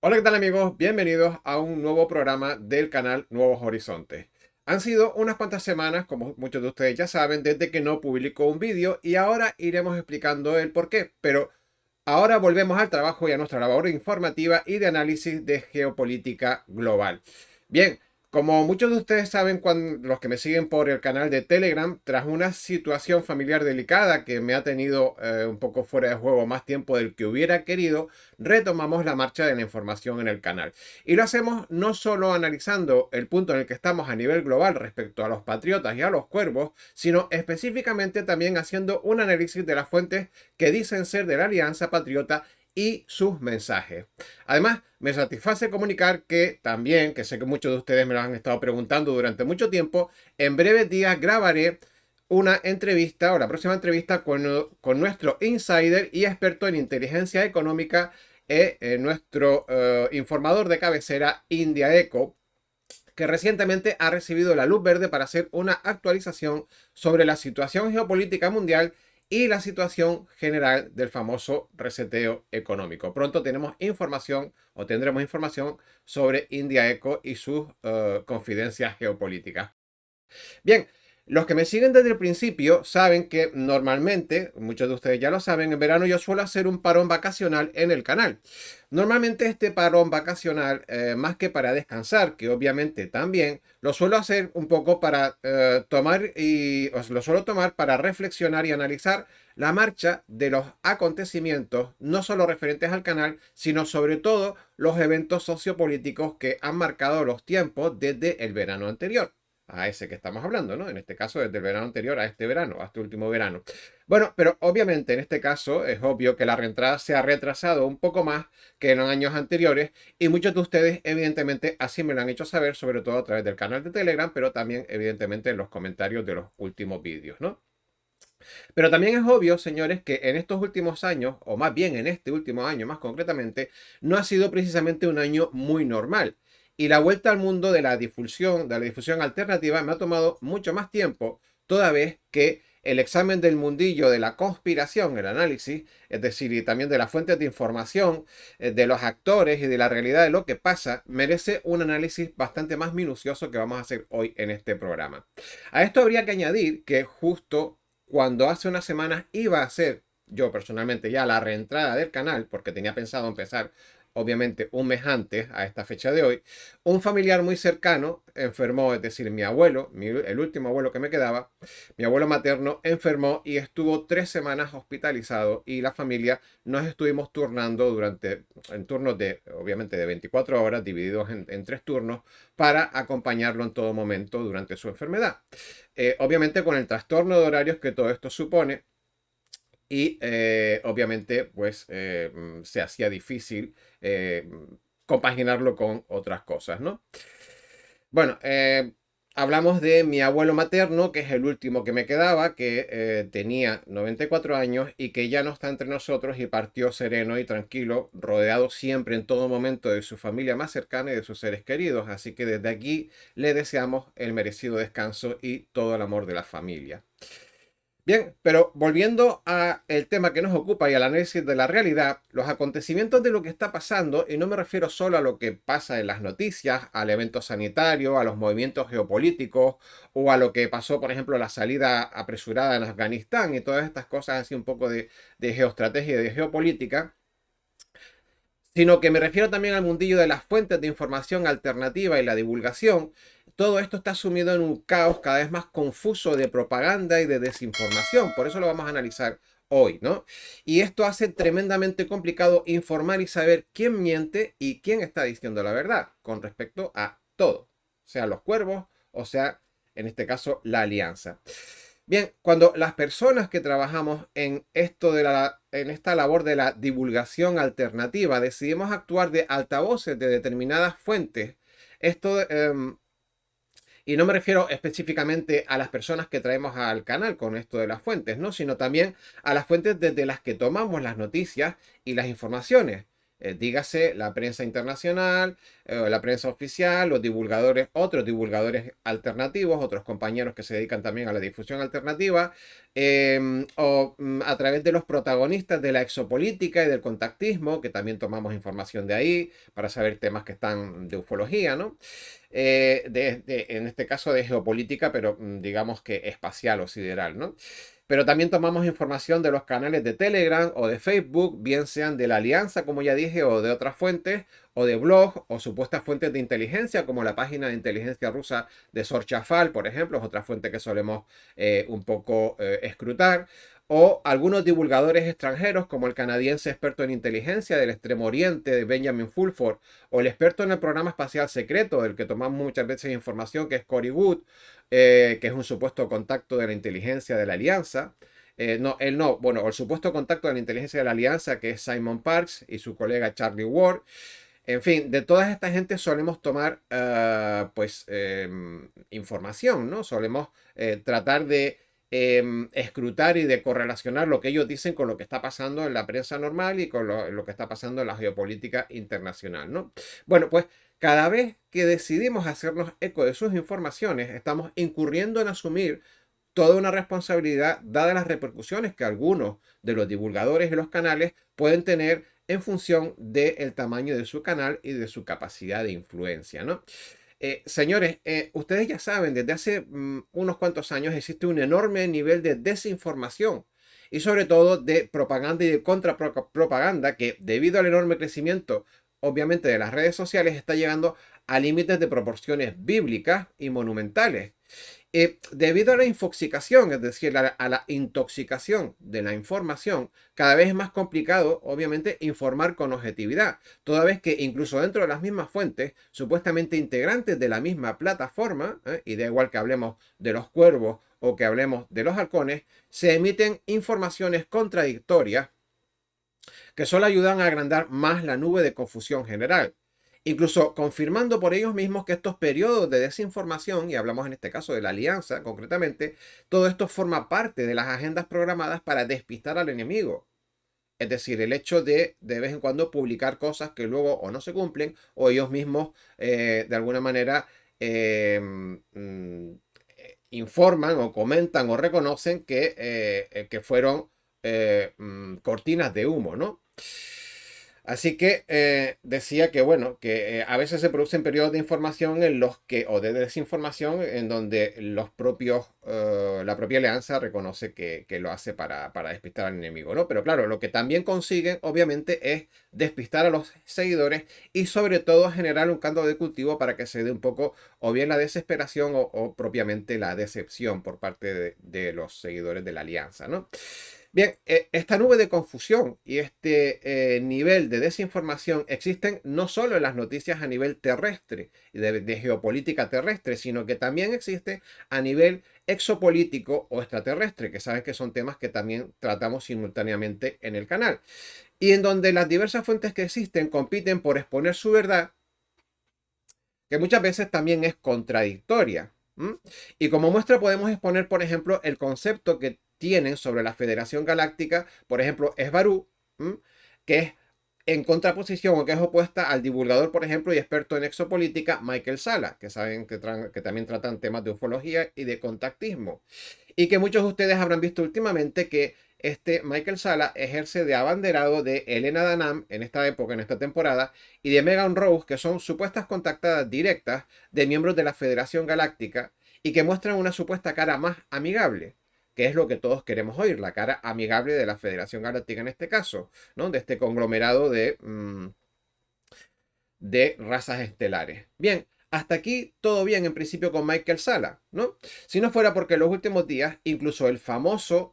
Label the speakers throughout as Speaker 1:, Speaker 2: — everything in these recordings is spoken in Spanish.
Speaker 1: Hola, ¿qué tal amigos? Bienvenidos a un nuevo programa del canal Nuevos Horizontes. Han sido unas cuantas semanas, como muchos de ustedes ya saben, desde que no publicó un vídeo y ahora iremos explicando el por qué. Pero ahora volvemos al trabajo y a nuestra labor informativa y de análisis de geopolítica global. Bien, como muchos de ustedes saben, los que me siguen por el canal de Telegram, tras una situación familiar delicada que me ha tenido un poco fuera de juego más tiempo del que hubiera querido, retomamos la marcha de la información en el canal. Y lo hacemos no solo analizando el punto en el que estamos a nivel global respecto a los patriotas y a los cuervos, sino específicamente también haciendo un análisis de las fuentes que dicen ser de la Alianza Patriota y sus mensajes. Además, me satisface comunicar que también, que sé que muchos de ustedes me lo han estado preguntando durante mucho tiempo, en breves días grabaré una entrevista o la próxima entrevista con nuestro insider y experto en inteligencia económica, nuestro informador de cabecera, India Eco, que recientemente ha recibido la luz verde para hacer una actualización sobre la situación geopolítica mundial y la situación general del famoso reseteo económico. Pronto tenemos información o tendremos información sobre India Eco y sus confidencias geopolíticas. Bien, los que me siguen desde el principio saben que normalmente, muchos de ustedes ya lo saben, en verano yo suelo hacer un parón vacacional en el canal. Normalmente este parón vacacional, más que para descansar, que obviamente también, lo suelo hacer un poco para lo suelo tomar para reflexionar y analizar la marcha de los acontecimientos, no solo referentes al canal, sino sobre todo los eventos sociopolíticos que han marcado los tiempos desde el verano anterior a ese que estamos hablando, ¿no? En este caso, desde el verano anterior a este verano, a este último verano. Bueno, pero obviamente en este caso es obvio que la reentrada se ha retrasado un poco más que en los años anteriores y muchos de ustedes evidentemente así me lo han hecho saber, sobre todo a través del canal de Telegram, pero también evidentemente en los comentarios de los últimos vídeos, ¿no? Pero también es obvio, señores, que en estos últimos años, o más bien en este último año más concretamente, no ha sido precisamente un año muy normal. Y la vuelta al mundo de la difusión alternativa me ha tomado mucho más tiempo, toda vez que el examen del mundillo de la conspiración, el análisis, es decir, y también de las fuentes de información, de los actores y de la realidad de lo que pasa, merece un análisis bastante más minucioso que vamos a hacer hoy en este programa. A esto habría que añadir que justo cuando hace unas semanas iba a ser yo personalmente ya la reentrada del canal, porque tenía pensado empezar obviamente un mes antes a esta fecha de hoy, un familiar muy cercano enfermó, es decir, mi abuelo, el último abuelo que me quedaba, mi abuelo materno enfermó y estuvo 3 semanas hospitalizado y la familia nos estuvimos turnando en turnos de, obviamente, de 24 horas, divididos en 3 turnos, para acompañarlo en todo momento durante su enfermedad. Obviamente con el trastorno de horarios que todo esto supone y obviamente pues se hacía difícil compaginarlo con otras cosas, ¿no? Bueno, hablamos de mi abuelo materno, que es el último que me quedaba, que tenía 94 años y que ya no está entre nosotros y partió sereno y tranquilo, rodeado siempre en todo momento de su familia más cercana y de sus seres queridos. Así que desde aquí le deseamos el merecido descanso y todo el amor de la familia. Bien, pero volviendo al tema que nos ocupa y al análisis de la realidad, los acontecimientos de lo que está pasando, y no me refiero solo a lo que pasa en las noticias, al evento sanitario, a los movimientos geopolíticos o a lo que pasó, por ejemplo, la salida apresurada en Afganistán y todas estas cosas así un poco de geoestrategia y de geopolítica, sino que me refiero también al mundillo de las fuentes de información alternativa y la divulgación. Todo esto está sumido en un caos cada vez más confuso de propaganda y de desinformación. Por eso lo vamos a analizar hoy, ¿no? Y esto hace tremendamente complicado informar y saber quién miente y quién está diciendo la verdad con respecto a todo, sea los cuervos o sea, en este caso, la alianza. Bien, cuando las personas que trabajamos en en esta labor de la divulgación alternativa decidimos actuar de altavoces de determinadas fuentes, esto, y no me refiero específicamente a las personas que traemos al canal con esto de las fuentes, ¿no? Sino también a las fuentes desde las que tomamos las noticias y las informaciones. dígase la prensa internacional, la prensa oficial, los divulgadores, otros divulgadores alternativos, otros compañeros que se dedican también a la difusión alternativa, a través de los protagonistas de la exopolítica y del contactismo, que también tomamos información de ahí para saber temas que están de ufología, ¿no? En este caso de geopolítica, pero digamos que espacial o sideral, ¿no? Pero también tomamos información de los canales de Telegram o de Facebook, bien sean de la Alianza, como ya dije, o de otras fuentes, o de blogs, o supuestas fuentes de inteligencia, como la página de inteligencia rusa de Sorchafal, por ejemplo, es otra fuente que solemos un poco escrutar, o algunos divulgadores extranjeros, como el canadiense experto en inteligencia del Extremo Oriente, de Benjamin Fulford, o el experto en el programa espacial secreto, del que tomamos muchas veces información, que es Cory Wood, que es un supuesto contacto de la inteligencia de la Alianza. No, él no, bueno, el supuesto contacto de la inteligencia de la Alianza, que es Simon Parkes y su colega Charlie Ward. En fin, de toda esta gente solemos tomar información, ¿no? Solemos tratar de escrutar y de correlacionar lo que ellos dicen con lo que está pasando en la prensa normal y con lo que está pasando en la geopolítica internacional, ¿no? Bueno, pues cada vez que decidimos hacernos eco de sus informaciones, estamos incurriendo en asumir toda una responsabilidad dadas las repercusiones que algunos de los divulgadores y los canales pueden tener en función del tamaño de su canal y de su capacidad de influencia, ¿no? Señores, ustedes ya saben, desde hace unos cuantos años existe un enorme nivel de desinformación y sobre todo de propaganda y de contrapropaganda que debido al enorme crecimiento, obviamente, de las redes sociales está llegando a límites de proporciones bíblicas y monumentales. Debido a la infoxicación, es decir, a la intoxicación de la información, cada vez es más complicado, obviamente, informar con objetividad, toda vez que incluso dentro de las mismas fuentes, supuestamente integrantes de la misma plataforma, y da igual que hablemos de los cuervos o que hablemos de los halcones, se emiten informaciones contradictorias que solo ayudan a agrandar más la nube de confusión general, incluso confirmando por ellos mismos que estos periodos de desinformación, y hablamos en este caso de la alianza concretamente, todo esto forma parte de las agendas programadas para despistar al enemigo. Es decir, el hecho de vez en cuando publicar cosas que luego o no se cumplen o ellos mismos de alguna manera informan o comentan o reconocen que fueron cortinas de humo, ¿no? Así que decía que, bueno, que a veces se producen periodos de información en los que, o de desinformación, en donde los propios, la propia alianza reconoce que lo hace para despistar al enemigo, ¿no? Pero claro, lo que también consiguen, obviamente, es despistar a los seguidores y sobre todo generar un caldo de cultivo para que se dé un poco o bien la desesperación o propiamente la decepción por parte de los seguidores de la alianza, ¿no? Bien, esta nube de confusión y este nivel de desinformación existen no solo en las noticias a nivel terrestre y de geopolítica terrestre, sino que también existe a nivel exopolítico o extraterrestre, que saben que son temas que también tratamos simultáneamente en el canal, y en donde las diversas fuentes que existen compiten por exponer su verdad, que muchas veces también es contradictoria. Y como muestra podemos exponer, por ejemplo, el concepto que tienen sobre la Federación Galáctica, por ejemplo, Esbarú, que es en contraposición o que es opuesta al divulgador, por ejemplo, y experto en exopolítica, Michael Sala, que saben que también tratan temas de ufología y de contactismo. Y que muchos de ustedes habrán visto últimamente que este Michael Sala ejerce de abanderado de Elena Danam en esta época, en esta temporada, y de Megan Rose, que son supuestas contactadas directas de miembros de la Federación Galáctica y que muestran una supuesta cara más amigable, que es lo que todos queremos oír, la cara amigable de la Federación Galáctica en este caso, ¿no? De este conglomerado de razas estelares. Bien, hasta aquí todo bien en principio con Michael Sala, ¿no? Si no fuera porque en los últimos días, incluso el famoso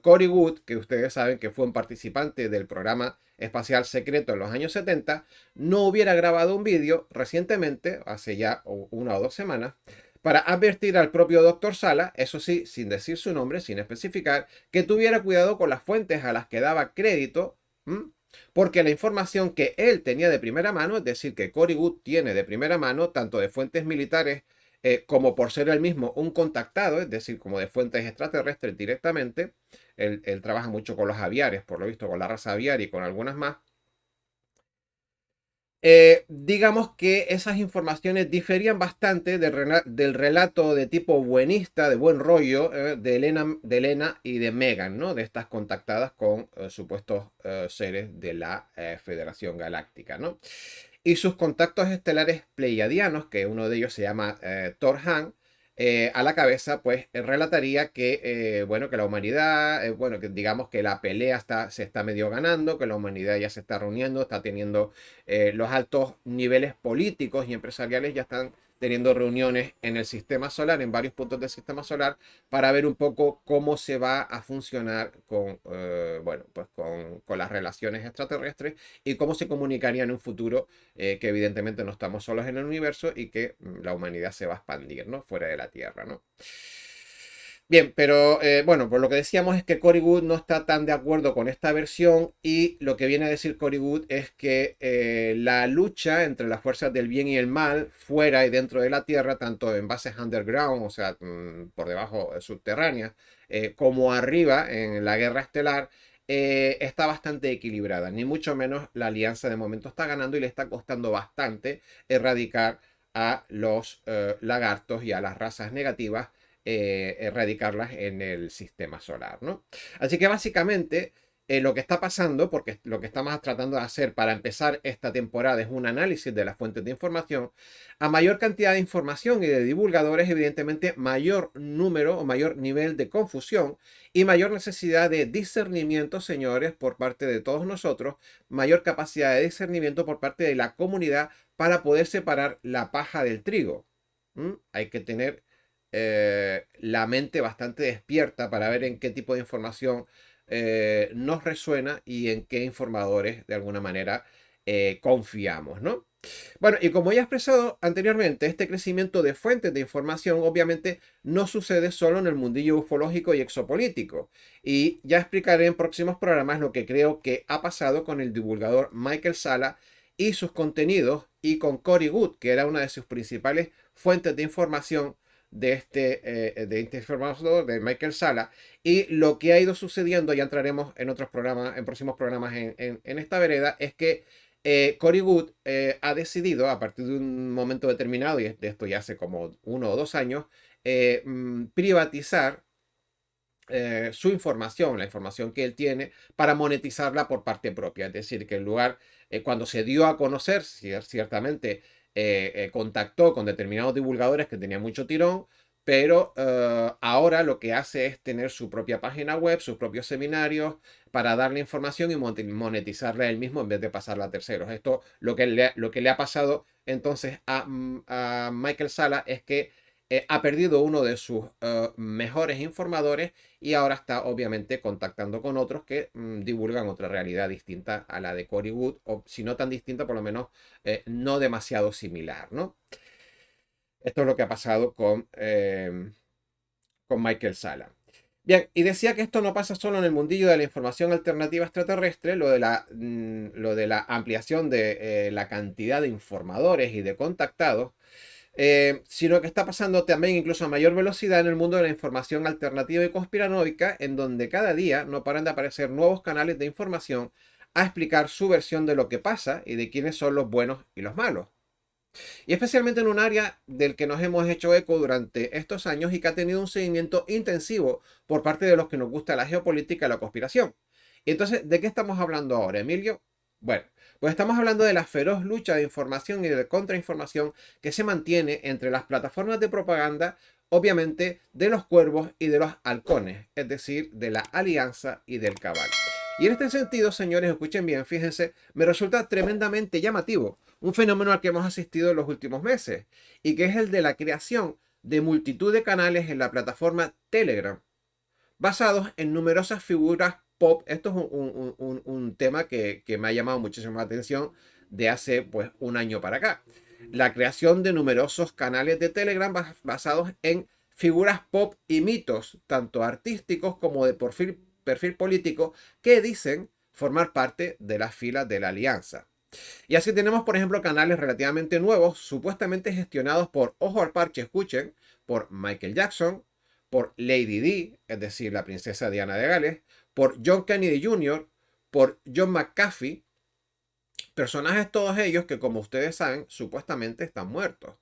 Speaker 1: Cory Wood, que ustedes saben que fue un participante del programa espacial secreto en los años 70, no hubiera grabado un vídeo recientemente, hace ya 1 o 2 semanas, para advertir al propio Dr. Sala, eso sí, sin decir su nombre, sin especificar, que tuviera cuidado con las fuentes a las que daba crédito, porque la información que él tenía de primera mano, es decir, que Cory Wood tiene de primera mano, tanto de fuentes militares como por ser él mismo un contactado, es decir, como de fuentes extraterrestres directamente, él trabaja mucho con los aviares, por lo visto con la raza aviar y con algunas más, Digamos que esas informaciones diferían bastante del relato de tipo buenista, de buen rollo, de Elena y de Megan, ¿no? De estas contactadas con supuestos seres de la Federación Galáctica, ¿no? Y sus contactos estelares pleiadianos, que uno de ellos se llama Thor-Han, a la cabeza, pues relataría que, bueno, que la humanidad, bueno, que digamos que la pelea se está medio ganando, que la humanidad ya se está reuniendo, está teniendo los altos niveles políticos y empresariales ya están teniendo reuniones en el sistema solar, en varios puntos del sistema solar, para ver un poco cómo se va a funcionar con, bueno, pues con las relaciones extraterrestres y cómo se comunicaría en un futuro que evidentemente no estamos solos en el universo y que la humanidad se va a expandir, ¿no? Fuera de la Tierra, ¿no? Bien, pero bueno, pues lo que decíamos es que Cory Wood no está tan de acuerdo con esta versión y lo que viene a decir Cory Wood es que la lucha entre las fuerzas del bien y el mal, fuera y dentro de la Tierra, tanto en bases underground, o sea, por debajo subterráneas, como arriba en la guerra estelar, está bastante equilibrada. Ni mucho menos la alianza de momento está ganando y le está costando bastante erradicar a los lagartos y a las razas negativas, erradicarlas en el sistema solar, ¿no? Así que básicamente lo que está pasando, porque lo que estamos tratando de hacer para empezar esta temporada es un análisis de las fuentes de información, a mayor cantidad de información y de divulgadores, evidentemente mayor número o mayor nivel de confusión y mayor necesidad de discernimiento, señores, por parte de todos nosotros, mayor capacidad de discernimiento por parte de la comunidad para poder separar la paja del trigo. Hay que tener la mente bastante despierta para ver en qué tipo de información nos resuena y en qué informadores de alguna manera confiamos, ¿no? Bueno, y como ya he expresado anteriormente, este crecimiento de fuentes de información obviamente no sucede solo en el mundillo ufológico y exopolítico. Y ya explicaré en próximos programas lo que creo que ha pasado con el divulgador Michael Sala y sus contenidos y con Cory Wood, que era una de sus principales fuentes de información de este informador de Michael Sala, y lo que ha ido sucediendo, ya entraremos en otros programas, en próximos programas en esta vereda, es que Cory Wood ha decidido, a partir de un momento determinado, y de esto ya hace como 1 o 2 años, privatizar su información, la información que él tiene, para monetizarla por parte propia. Es decir, que en lugar, cuando se dio a conocer, ciertamente contactó con determinados divulgadores que tenían mucho tirón, pero ahora lo que hace es tener su propia página web, sus propios seminarios, para darle información y monetizarla él mismo en vez de pasarla a terceros. Esto lo que le ha pasado entonces a Michael Sala es que ha perdido uno de sus mejores informadores y ahora está obviamente contactando con otros que divulgan otra realidad distinta a la de Cory Wood, o si no tan distinta, por lo menos no demasiado similar, ¿no? Esto es lo que ha pasado con Michael Sala. Bien, y decía que esto no pasa solo en el mundillo de la información alternativa extraterrestre, lo de la ampliación de la cantidad de informadores y de contactados, sino que está pasando también incluso a mayor velocidad en el mundo de la información alternativa y conspiranoica, en donde cada día no paran de aparecer nuevos canales de información a explicar su versión de lo que pasa y de quiénes son los buenos y los malos. Y especialmente en un área del que nos hemos hecho eco durante estos años y que ha tenido un seguimiento intensivo por parte de los que nos gusta la geopolítica y la conspiración. Y entonces, ¿de qué estamos hablando ahora, Emilio? Bueno, pues estamos hablando de la feroz lucha de información y de contrainformación que se mantiene entre las plataformas de propaganda, obviamente de los cuervos y de los halcones, es decir, de la alianza y del cabal. Y en este sentido, señores, escuchen bien, fíjense, me resulta tremendamente llamativo un fenómeno al que hemos asistido en los últimos meses, y que es el de la creación de multitud de canales en la plataforma Telegram, basados en numerosas figuras pop. Esto es un tema que me ha llamado muchísimo la atención de hace pues un año para acá. La creación de numerosos canales de Telegram basados en figuras pop y mitos, tanto artísticos como de perfil político, que dicen formar parte de las filas de la alianza. Y así tenemos, por ejemplo, canales relativamente nuevos, supuestamente gestionados por, ojo al parche, escuchen, por Michael Jackson, por Lady Di, es decir, la princesa Diana de Gales, por John Kennedy Jr., por John McAfee, Personajes todos ellos que, como ustedes saben, supuestamente están muertos.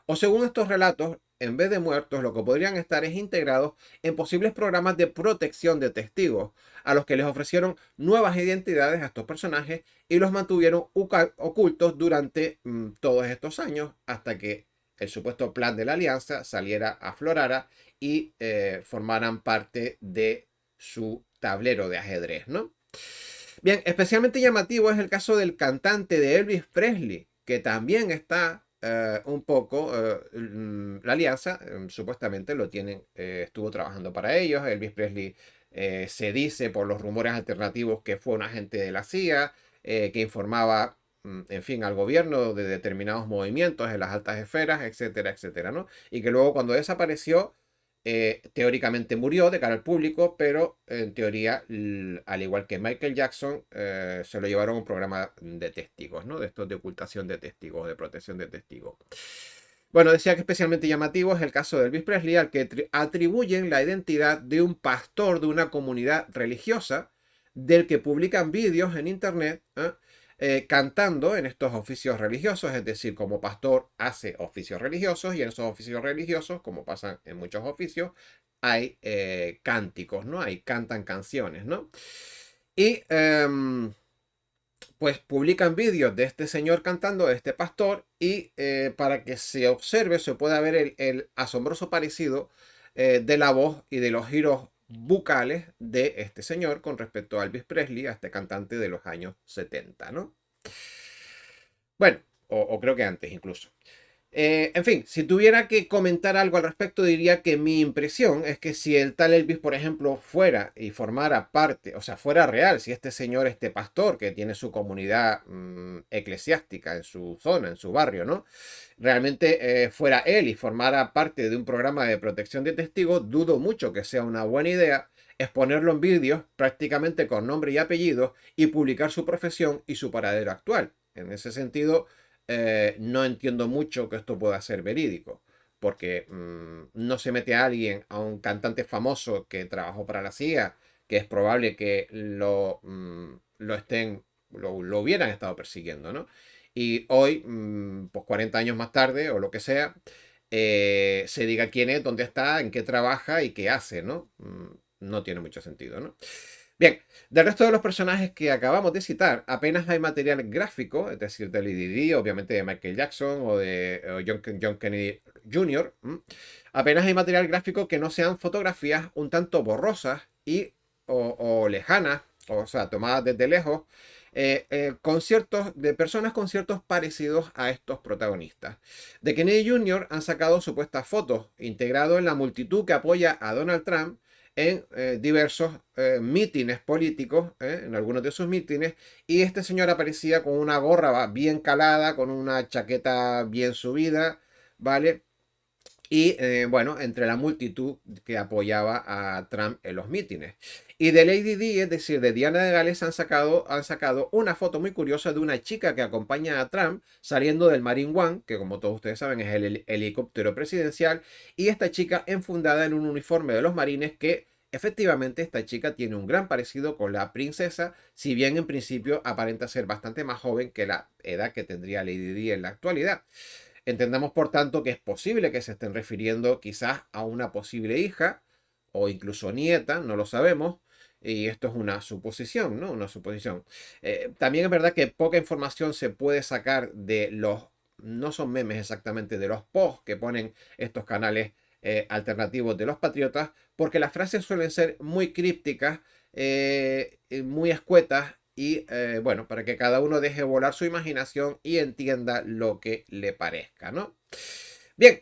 Speaker 1: O según estos relatos, en vez de muertos, lo que podrían estar es integrados en posibles programas de protección de testigos, a los que les ofrecieron nuevas identidades a estos personajes y los mantuvieron ocultos durante todos estos años hasta que el supuesto plan de la alianza saliera, aflorara y formaran parte de su tablero de ajedrez, ¿no? Bien, especialmente llamativo es el caso del cantante de Elvis Presley, que también está un poco, la alianza, supuestamente lo tienen, estuvo trabajando para ellos. Elvis Presley se dice por los rumores alternativos que fue un agente de la CIA, que informaba, en fin, al gobierno de determinados movimientos en las altas esferas, etcétera, etcétera, ¿no? Y que luego cuando desapareció, teóricamente murió de cara al público, pero en teoría, al igual que Michael Jackson, se lo llevaron a un programa de testigos, ¿no? De estos de ocultación de testigos, de protección de testigos. Bueno, decía que especialmente llamativo es el caso de Elvis Presley, al que atribuyen la identidad de un pastor de una comunidad religiosa, del que publican vídeos en internet, cantando en estos oficios religiosos, es decir, como pastor hace oficios religiosos y en esos oficios religiosos, como pasa en muchos oficios, hay cánticos, ¿no? Hay cantan canciones, ¿no? Y pues publican vídeos de este señor cantando, de este pastor, y para que se observe, se pueda ver el asombroso parecido de la voz y de los giros bucales de este señor con respecto a Elvis Presley, a este cantante de los años 70, ¿no? Bueno, o creo que antes incluso. En fin, si tuviera que comentar algo al respecto, diría que mi impresión es que si el tal Elvis, por ejemplo, fuera y formara parte, o sea, fuera real, si este señor, este pastor que tiene su comunidad eclesiástica en su zona, en su barrio, ¿no? Realmente fuera él y formara parte de un programa de protección de testigos, dudo mucho que sea una buena idea exponerlo en vídeos prácticamente con nombre y apellido y publicar su profesión y su paradero actual. En ese sentido, no entiendo mucho que esto pueda ser verídico, porque no se mete a alguien, a un cantante famoso que trabajó para la CIA, que es probable que lo estén, lo hubieran estado persiguiendo, ¿no? Y hoy, pues 40 años más tarde, o lo que sea, se diga quién es, dónde está, en qué trabaja y qué hace, ¿no? No tiene mucho sentido, ¿no? Bien, del resto de los personajes que acabamos de citar, apenas hay material gráfico, es decir, de Lady Di, obviamente de Michael Jackson o de John Kennedy Jr. Apenas hay material gráfico que no sean fotografías un tanto borrosas y o lejanas, o sea, tomadas desde lejos, de personas con ciertos parecidos a estos protagonistas. De Kennedy Jr. han sacado supuestas fotos, integrado en la multitud que apoya a Donald Trump en diversos mítines políticos, en algunos de sus mítines, y este señor aparecía con una gorra bien calada, con una chaqueta bien subida, ¿vale? Y bueno, entre la multitud que apoyaba a Trump en los mítines. Y de Lady Di, es decir, de Diana de Gales, han sacado una foto muy curiosa de una chica que acompaña a Trump saliendo del Marine One, que como todos ustedes saben es el helicóptero presidencial, y esta chica enfundada en un uniforme de los marines que efectivamente esta chica tiene un gran parecido con la princesa, si bien en principio aparenta ser bastante más joven que la edad que tendría Lady Di en la actualidad. Entendemos, por tanto, que es posible que se estén refiriendo quizás a una posible hija o incluso nieta, no lo sabemos, y esto es una suposición, ¿no? Una suposición. También es verdad que poca información se puede sacar de los, no son memes exactamente, de los posts que ponen estos canales alternativos de los patriotas, porque las frases suelen ser muy crípticas, muy escuetas y bueno, para que cada uno deje volar su imaginación y entienda lo que le parezca, ¿no? Bien,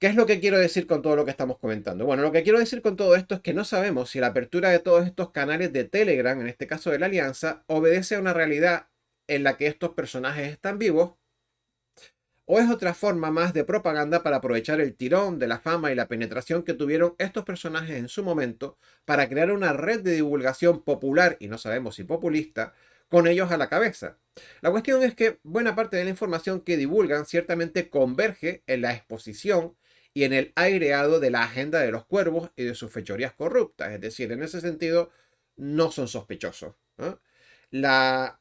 Speaker 1: ¿qué es lo que quiero decir con todo lo que estamos comentando? Bueno, lo que quiero decir con todo esto es que no sabemos si la apertura de todos estos canales de Telegram, en este caso de la Alianza, obedece a una realidad en la que estos personajes están vivos, o es otra forma más de propaganda para aprovechar el tirón de la fama y la penetración que tuvieron estos personajes en su momento para crear una red de divulgación popular, y no sabemos si populista, con ellos a la cabeza. La cuestión es que buena parte de la información que divulgan ciertamente converge en la exposición y en el aireado de la agenda de los cuervos y de sus fechorías corruptas, es decir, en ese sentido no son sospechosos, ¿no?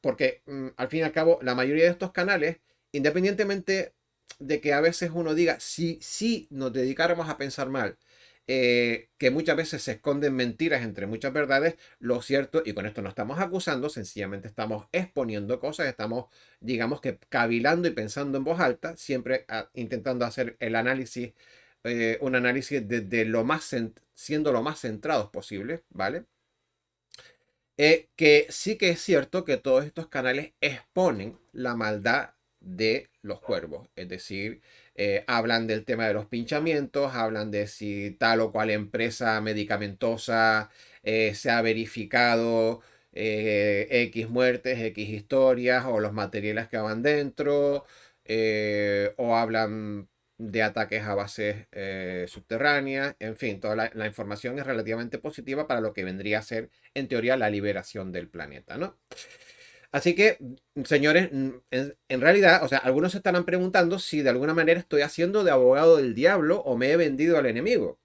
Speaker 1: Porque al fin y al cabo, la mayoría de estos canales, independientemente de que a veces uno diga, si nos dedicáramos a pensar mal, que muchas veces se esconden mentiras entre muchas verdades, lo cierto, y con esto no estamos acusando, sencillamente estamos exponiendo cosas, estamos, digamos que, cavilando y pensando en voz alta, siempre intentando hacer el análisis, un análisis desde siendo lo más centrados posible, ¿vale? Que sí que es cierto que todos estos canales exponen la maldad de los cuervos, es decir, hablan del tema de los pinchamientos, hablan de si tal o cual empresa medicamentosa se ha verificado X muertes, X historias o los materiales que van dentro, o hablan de ataques a bases subterráneas, en fin, toda la información es relativamente positiva para lo que vendría a ser, en teoría, la liberación del planeta, ¿no? Así que, señores, en realidad, o sea, algunos se estarán preguntando si de alguna manera estoy haciendo de abogado del diablo o me he vendido al enemigo.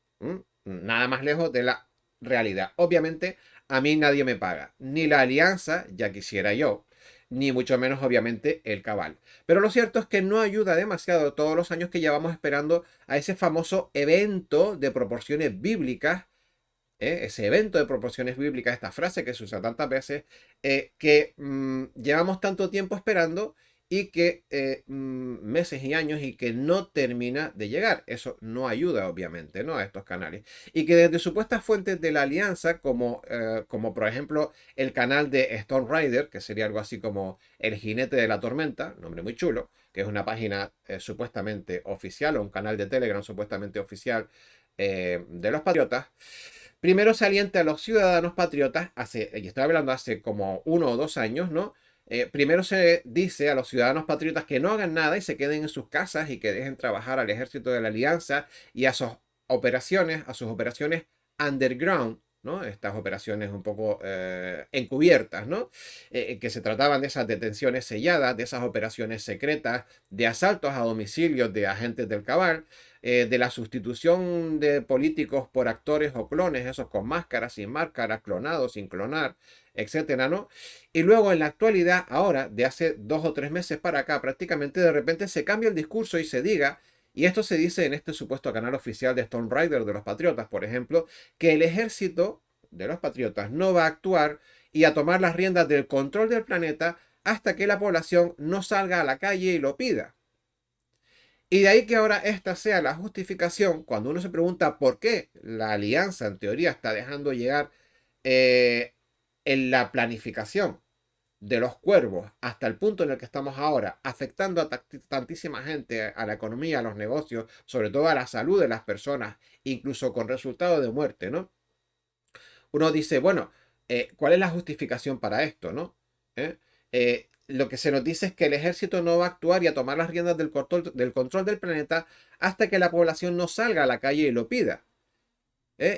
Speaker 1: Nada más lejos de la realidad. Obviamente, a mí nadie me paga, ni la alianza, ya quisiera yo, ni mucho menos, obviamente, el cabal. Pero lo cierto es que no ayuda demasiado todos los años que llevamos esperando a ese famoso evento de proporciones bíblicas, ese evento de proporciones bíblicas, esta frase que se usa tantas veces, que llevamos tanto tiempo esperando y que meses y años y que no termina de llegar. Eso no ayuda, obviamente, ¿no? A estos canales. Y que desde supuestas fuentes de la alianza, como por ejemplo el canal de Storm Rider, que sería algo así como El Jinete de la Tormenta, nombre muy chulo, que es una página supuestamente oficial o un canal de Telegram supuestamente oficial de los patriotas. Primero se alienta a los ciudadanos patriotas, y estoy hablando hace como 1 o 2 años, ¿no? Primero se dice a los ciudadanos patriotas que no hagan nada y se queden en sus casas y que dejen trabajar al ejército de la alianza y a sus operaciones underground, ¿no? Estas operaciones un poco encubiertas, ¿no? Que se trataban de esas detenciones selladas, de esas operaciones secretas, de asaltos a domicilios de agentes del cabal, de la sustitución de políticos por actores o clones, esos con máscaras, sin máscaras, clonados, sin clonar, etcétera, ¿no? Y luego en la actualidad, ahora, de hace 2 o 3 meses para acá, prácticamente de repente se cambia el discurso y se diga, y esto se dice en este supuesto canal oficial de Storm Rider de los Patriotas, por ejemplo, que el ejército de los Patriotas no va a actuar y a tomar las riendas del control del planeta hasta que la población no salga a la calle y lo pida. Y de ahí que ahora esta sea la justificación cuando uno se pregunta por qué la alianza en teoría está dejando llegar eh, en la planificación de los cuervos hasta el punto en el que estamos ahora, afectando a tantísima gente, a la economía, a los negocios, sobre todo a la salud de las personas, incluso con resultado de muerte, ¿no? Uno dice, bueno, ¿cuál es la justificación para esto, no? Lo que se nos dice es que el ejército no va a actuar y a tomar las riendas del control del planeta hasta que la población no salga a la calle y lo pida.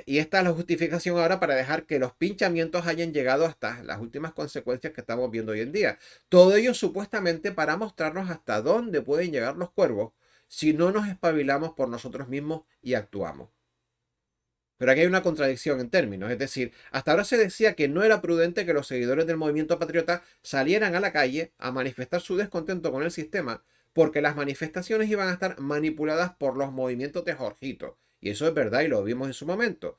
Speaker 1: Y esta es la justificación ahora para dejar que los pinchamientos hayan llegado hasta las últimas consecuencias que estamos viendo hoy en día. Todo ello supuestamente para mostrarnos hasta dónde pueden llegar los cuervos si no nos espabilamos por nosotros mismos y actuamos. Pero aquí hay una contradicción en términos, es decir, hasta ahora se decía que no era prudente que los seguidores del movimiento patriota salieran a la calle a manifestar su descontento con el sistema, porque las manifestaciones iban a estar manipuladas por los movimientos de Jorgito. Y eso es verdad y lo vimos en su momento.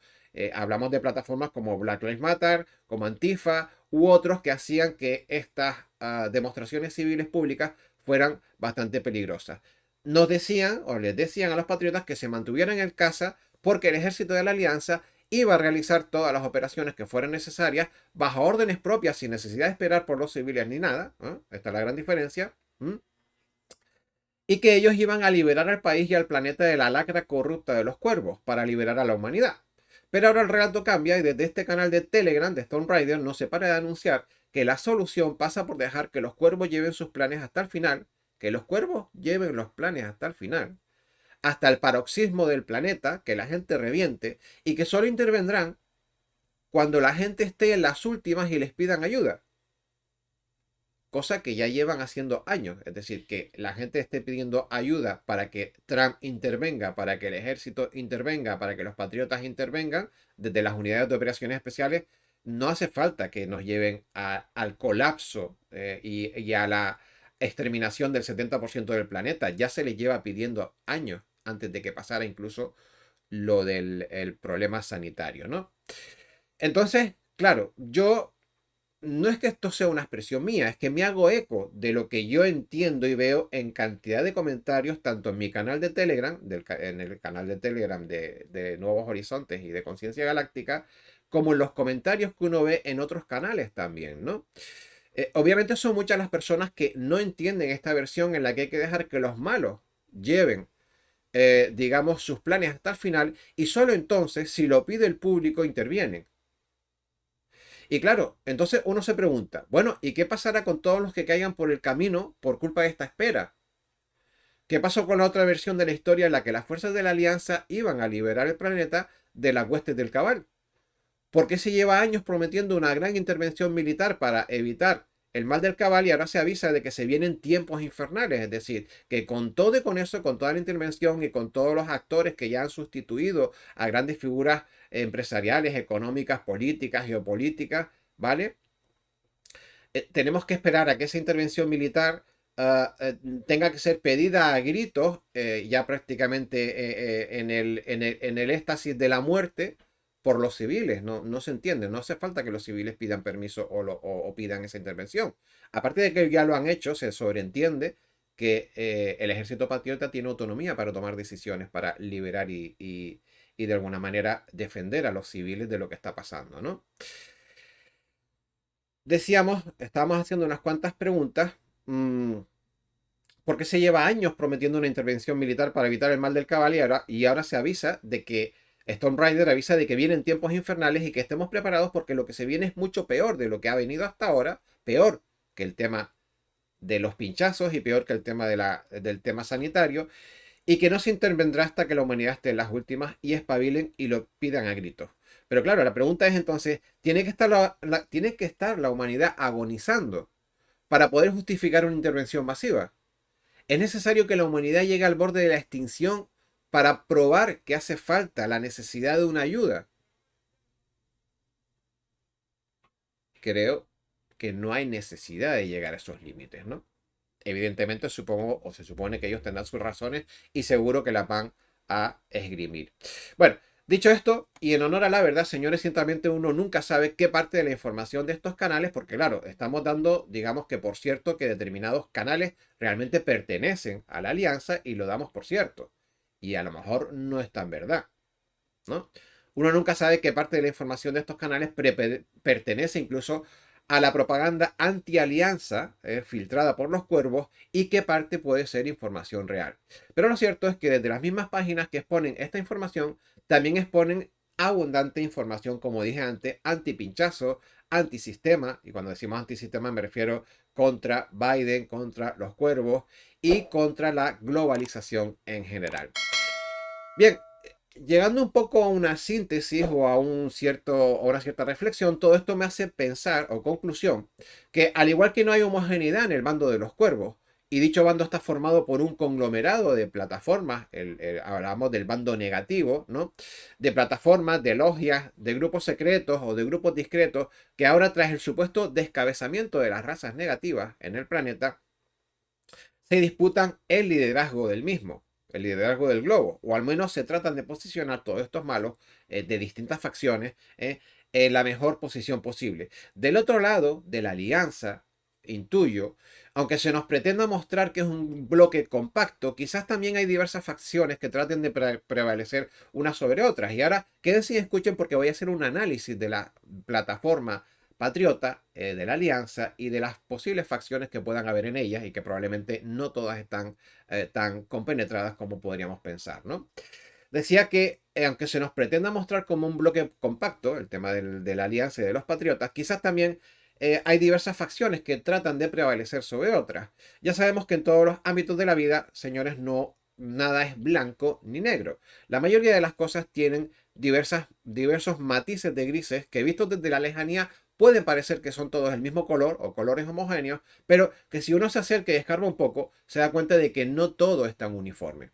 Speaker 1: Hablamos de plataformas como Black Lives Matter, como Antifa u otros que hacían que estas demostraciones civiles públicas fueran bastante peligrosas. Nos decían o les decían a los patriotas que se mantuvieran en casa porque el ejército de la alianza iba a realizar todas las operaciones que fueran necesarias bajo órdenes propias sin necesidad de esperar por los civiles ni nada. Esta es la gran diferencia. Y que ellos iban a liberar al país y al planeta de la lacra corrupta de los cuervos para liberar a la humanidad. Pero ahora el relato cambia y desde este canal de Telegram de Storm Rider no se para de anunciar que la solución pasa por dejar que los cuervos lleven sus planes hasta el final, que los cuervos lleven los planes hasta el final, hasta el paroxismo del planeta, que la gente reviente y que solo intervendrán cuando la gente esté en las últimas y les pidan ayuda. Cosa que ya llevan haciendo años, es decir, que la gente esté pidiendo ayuda para que Trump intervenga, para que el ejército intervenga, para que los patriotas intervengan desde las unidades de operaciones especiales, no hace falta que nos lleven al colapso y a la exterminación del 70% del planeta. Ya se les lleva pidiendo años antes de que pasara incluso lo del el problema sanitario, ¿no? Entonces, claro, yo no es que esto sea una expresión mía, es que me hago eco de lo que yo entiendo y veo en cantidad de comentarios, tanto en mi canal de Telegram, en el canal de Telegram de Nuevos Horizontes y de Conciencia Galáctica, como en los comentarios que uno ve en otros canales también, ¿no? Obviamente son muchas las personas que no entienden esta versión en la que hay que dejar que los malos lleven, digamos, sus planes hasta el final y solo entonces, si lo pide el público, intervienen. Y claro, entonces uno se pregunta, bueno, ¿y qué pasará con todos los que caigan por el camino por culpa de esta espera? ¿Qué pasó con la otra versión de la historia en la que las fuerzas de la Alianza iban a liberar el planeta de las huestes del Cabal? ¿Por qué se lleva años prometiendo una gran intervención militar para evitar el mal del Cabal y ahora se avisa de que se vienen tiempos infernales? Es decir, que con todo y con eso, con toda la intervención y con todos los actores que ya han sustituido a grandes figuras empresariales, económicas, políticas, geopolíticas, ¿vale? Tenemos que esperar a que esa intervención militar tenga que ser pedida a gritos, ya prácticamente en el éxtasis de la muerte por los civiles. No, no se entiende, no hace falta que los civiles pidan permiso o pidan esa intervención. Aparte de que ya lo han hecho, se sobreentiende que el ejército patriota tiene autonomía para tomar decisiones, para liberar y de alguna manera defender a los civiles de lo que está pasando, ¿no? Decíamos, estábamos haciendo unas cuantas preguntas. ¿Por qué se lleva años prometiendo una intervención militar para evitar el mal del cabal y ahora se avisa de que Storm Rider avisa de que vienen tiempos infernales y que estemos preparados porque lo que se viene es mucho peor de lo que ha venido hasta ahora, peor que el tema de los pinchazos y peor que el tema del tema sanitario y que no se intervendrá hasta que la humanidad esté en las últimas y espabilen y lo pidan a gritos? Pero claro, la pregunta es entonces, ¿tiene que estar la humanidad agonizando para poder justificar una intervención masiva? ¿Es necesario que la humanidad llegue al borde de la extinción para probar que hace falta la necesidad de una ayuda? Creo que no hay necesidad de llegar a esos límites, ¿no? Evidentemente supongo o se supone que ellos tendrán sus razones y seguro que las van a esgrimir. Bueno, dicho esto, y en honor a la verdad, señores, ciertamente uno nunca sabe qué parte de la información de estos canales, porque claro, estamos dando, digamos que por cierto, que determinados canales realmente pertenecen a la alianza y lo damos por cierto. Y a lo mejor no es tan verdad, ¿no? Uno nunca sabe qué parte de la información de estos canales pertenece incluso a la propaganda anti-alianza filtrada por los cuervos y qué parte puede ser información real. Pero lo cierto es que desde las mismas páginas que exponen esta información, también exponen abundante información, como dije antes, anti-pinchazo, antisistema, y cuando decimos antisistema me refiero contra Biden, contra los cuervos y contra la globalización en general. Bien, llegando un poco a una síntesis o a una cierta reflexión, todo esto me hace pensar, o conclusión, que al igual que no hay homogeneidad en el bando de los cuervos, y dicho bando está formado por un conglomerado de plataformas, hablamos del bando negativo, ¿no? De plataformas, de logias, de grupos secretos o de grupos discretos, que ahora tras el supuesto descabezamiento de las razas negativas en el planeta, se disputan el liderazgo del mismo, el liderazgo del globo, o al menos se tratan de posicionar todos estos malos de distintas facciones en la mejor posición posible. Del otro lado de la alianza, intuyo, aunque se nos pretenda mostrar que es un bloque compacto, quizás también hay diversas facciones que traten de prevalecer unas sobre otras. Y ahora quédense y escuchen porque voy a hacer un análisis de la plataforma patriota de la alianza y de las posibles facciones que puedan haber en ellas y que probablemente no todas están tan compenetradas como podríamos pensar, ¿no? Decía que aunque se nos pretenda mostrar como un bloque compacto, el tema de la alianza y de los patriotas, quizás también hay diversas facciones que tratan de prevalecer sobre otras. Ya sabemos que en todos los ámbitos de la vida, señores, no nada es blanco ni negro. La mayoría de las cosas tienen diversos matices de grises que vistos desde la lejanía pueden parecer que son todos el mismo color o colores homogéneos, pero que si uno se acerca y escarba un poco, se da cuenta de que no todo es tan uniforme.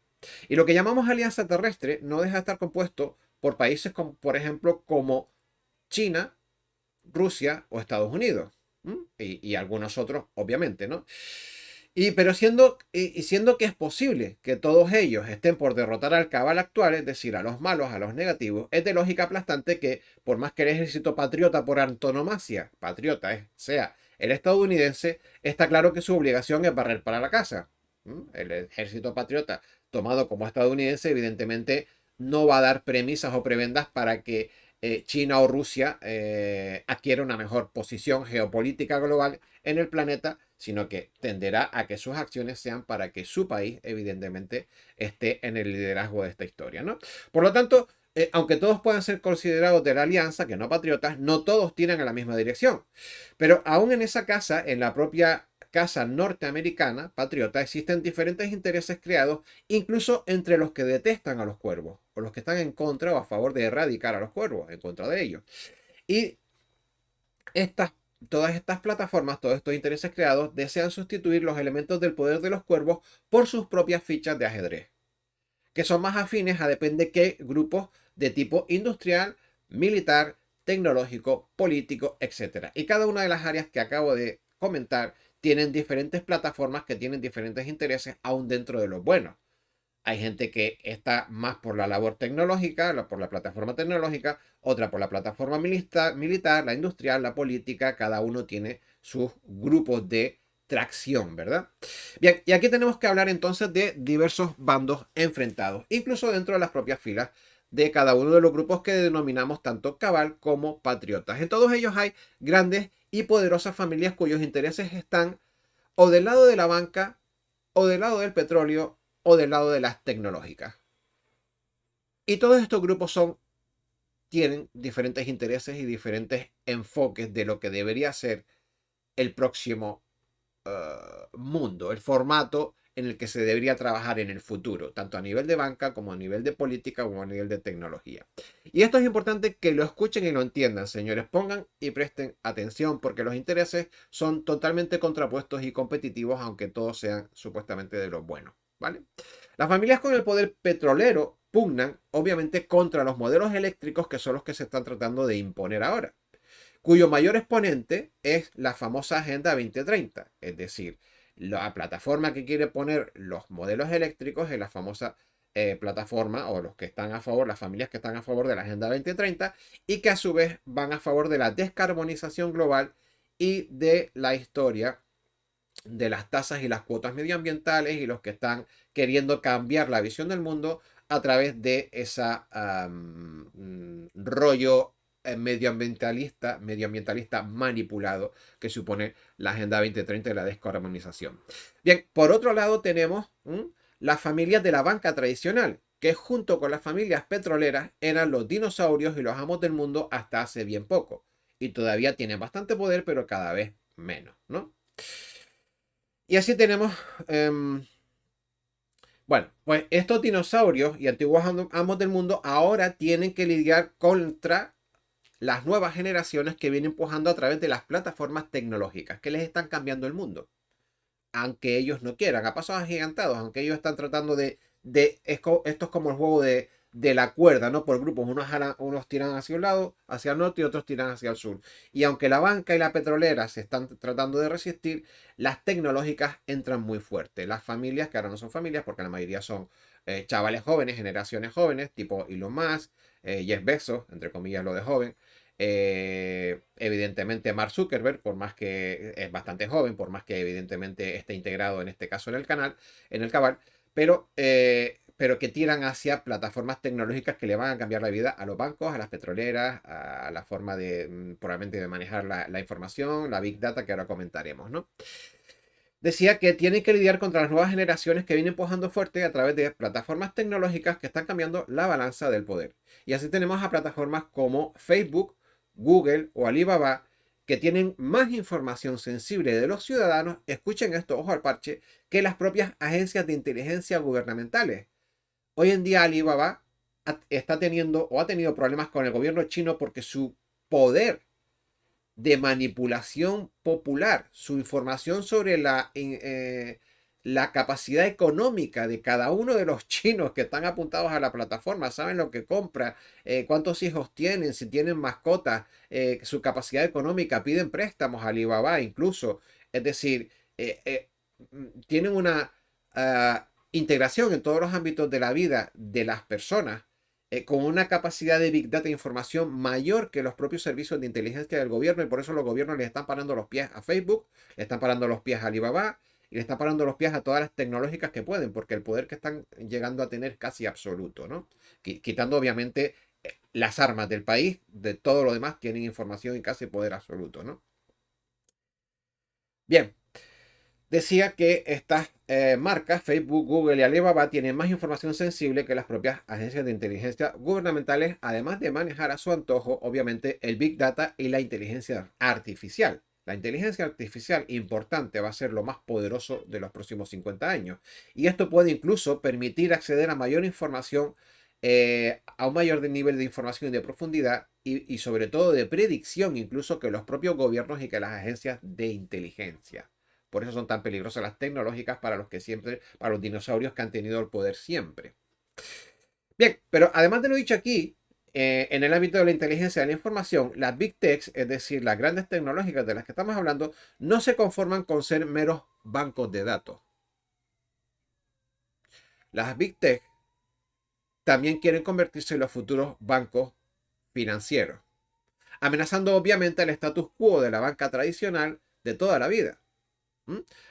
Speaker 1: Y lo que llamamos alianza terrestre no deja de estar compuesto por países como, por ejemplo, como China, Rusia o Estados Unidos. Y algunos otros, obviamente, ¿no? Pero siendo que es posible que todos ellos estén por derrotar al cabal actual, es decir, a los malos, a los negativos, es de lógica aplastante que, por más que el ejército patriota por antonomasia, patriota sea el estadounidense, está claro que su obligación es barrer para la casa. El ejército patriota, tomado como estadounidense, evidentemente no va a dar premisas o prebendas para que China o Rusia adquiera una mejor posición geopolítica global en el planeta, sino que tenderá a que sus acciones sean para que su país, evidentemente, esté en el liderazgo de esta historia, ¿no? Por lo tanto, aunque todos puedan ser considerados de la alianza, que no patriotas, no todos tiran a la misma dirección. Pero aún en esa casa, en la propia casa norteamericana, patriota, existen diferentes intereses creados, incluso entre los que detestan a los cuervos, o los que están en contra o a favor de erradicar a los cuervos, en contra de ellos. Y estas todas estas plataformas, todos estos intereses creados, desean sustituir los elementos del poder de los cuervos por sus propias fichas de ajedrez, que son más afines a depende qué grupos de tipo industrial, militar, tecnológico, político, etc. Y cada una de las áreas que acabo de comentar tienen diferentes plataformas que tienen diferentes intereses aún dentro de los buenos. Hay gente que está más por la labor tecnológica, por la plataforma tecnológica, otra por la plataforma militar, la industrial, la política. Cada uno tiene sus grupos de tracción, ¿verdad? Bien, y aquí tenemos que hablar entonces de diversos bandos enfrentados, incluso dentro de las propias filas de cada uno de los grupos que denominamos tanto cabal como patriotas. En todos ellos hay grandes y poderosas familias cuyos intereses están o del lado de la banca, o del lado del petróleo, o del lado de las tecnológicas. Y todos estos grupos tienen diferentes intereses y diferentes enfoques de lo que debería ser el próximo mundo, el formato en el que se debería trabajar en el futuro, tanto a nivel de banca como a nivel de política como a nivel de tecnología. Y esto es importante que lo escuchen y lo entiendan, señores. Pongan y presten atención porque los intereses son totalmente contrapuestos y competitivos, aunque todos sean supuestamente de los buenos, ¿vale? Las familias con el poder petrolero pugnan, obviamente, contra los modelos eléctricos que son los que se están tratando de imponer ahora, cuyo mayor exponente es la famosa Agenda 2030, es decir, la plataforma que quiere poner los modelos eléctricos es la famosa plataforma o los que están a favor, las familias que están a favor de la Agenda 2030 y que a su vez van a favor de la descarbonización global y de la historia de las tasas y las cuotas medioambientales y los que están queriendo cambiar la visión del mundo a través de esa rollo medioambientalista manipulado que supone la Agenda 2030 y la descarbonización. Bien, por otro lado tenemos las familias de la banca tradicional, que junto con las familias petroleras eran los dinosaurios y los amos del mundo hasta hace bien poco. Y todavía tienen bastante poder, pero cada vez menos, ¿no? Y así tenemos, bueno, pues estos dinosaurios y antiguos amos del mundo ahora tienen que lidiar contra las nuevas generaciones que vienen empujando a través de las plataformas tecnológicas que les están cambiando el mundo. Aunque ellos no quieran, a pasos agigantados, aunque ellos están tratando esto es como el juego de la cuerda, ¿no? Por grupos, unos tiran hacia un lado, hacia el norte y otros tiran hacia el sur. Y aunque la banca y la petrolera se están tratando de resistir, las tecnológicas entran muy fuerte. Las familias, que ahora no son familias porque la mayoría son chavales jóvenes, generaciones jóvenes, tipo Elon Musk, Jeff Bezos, entre comillas lo de joven, evidentemente Mark Zuckerberg, por más que es bastante joven, por más que evidentemente esté integrado en este caso en el canal, en el cabal, pero que tiran hacia plataformas tecnológicas que le van a cambiar la vida a los bancos, a las petroleras, a la forma de probablemente de manejar la información, la big data que ahora comentaremos, ¿no? Decía que tienen que lidiar contra las nuevas generaciones que vienen empujando fuerte a través de plataformas tecnológicas que están cambiando la balanza del poder. Y así tenemos a plataformas como Facebook, Google o Alibaba, que tienen más información sensible de los ciudadanos, escuchen esto, ojo al parche, que las propias agencias de inteligencia gubernamentales. Hoy en día Alibaba está teniendo o ha tenido problemas con el gobierno chino porque su poder de manipulación popular, su información sobre la capacidad económica de cada uno de los chinos que están apuntados a la plataforma, saben lo que compra, cuántos hijos tienen, si tienen mascotas, su capacidad económica, piden préstamos a Alibaba incluso. Es decir, tienen una integración en todos los ámbitos de la vida de las personas con una capacidad de Big Data e información mayor que los propios servicios de inteligencia del gobierno, y por eso los gobiernos le están parando los pies a Facebook, le están parando los pies a Alibaba y le están parando los pies a todas las tecnológicas que pueden, porque el poder que están llegando a tener es casi absoluto, ¿no? Quitando obviamente las armas del país, de todo lo demás tienen información y casi poder absoluto, ¿no? Bien, decía que estas marcas, Facebook, Google y Alibaba, tienen más información sensible que las propias agencias de inteligencia gubernamentales, además de manejar a su antojo, obviamente, el Big Data y la inteligencia artificial. La inteligencia artificial importante va a ser lo más poderoso de los próximos 50 años. Y esto puede incluso permitir acceder a mayor información, a un mayor nivel de información y de profundidad y sobre todo de predicción, incluso que los propios gobiernos y que las agencias de inteligencia. Por eso son tan peligrosas las tecnológicas para los que siempre, para los dinosaurios que han tenido el poder siempre. Bien, pero además de lo dicho aquí, en el ámbito de la inteligencia de la información, las Big Techs, es decir, las grandes tecnológicas de las que estamos hablando, no se conforman con ser meros bancos de datos. Las Big Tech también quieren convertirse en los futuros bancos financieros, amenazando obviamente el status quo de la banca tradicional de toda la vida.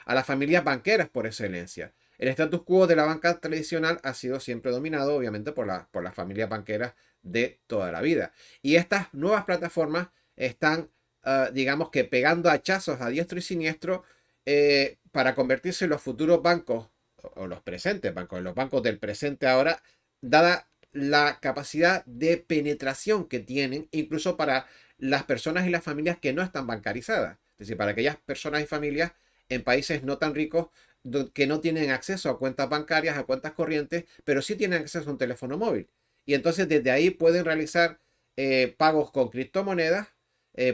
Speaker 1: A las familias banqueras por excelencia. El status quo de la banca tradicional ha sido siempre dominado, obviamente, por las familias banqueras de toda la vida. Y estas nuevas plataformas están, digamos que, pegando hachazos a diestro y siniestro para convertirse en los futuros bancos, o los presentes bancos, en los bancos del presente ahora, dada la capacidad de penetración que tienen, incluso para las personas y las familias que no están bancarizadas. Es decir, para aquellas personas y familias en países no tan ricos que no tienen acceso a cuentas bancarias, a cuentas corrientes, pero sí tienen acceso a un teléfono móvil. Y entonces desde ahí pueden realizar pagos con criptomonedas,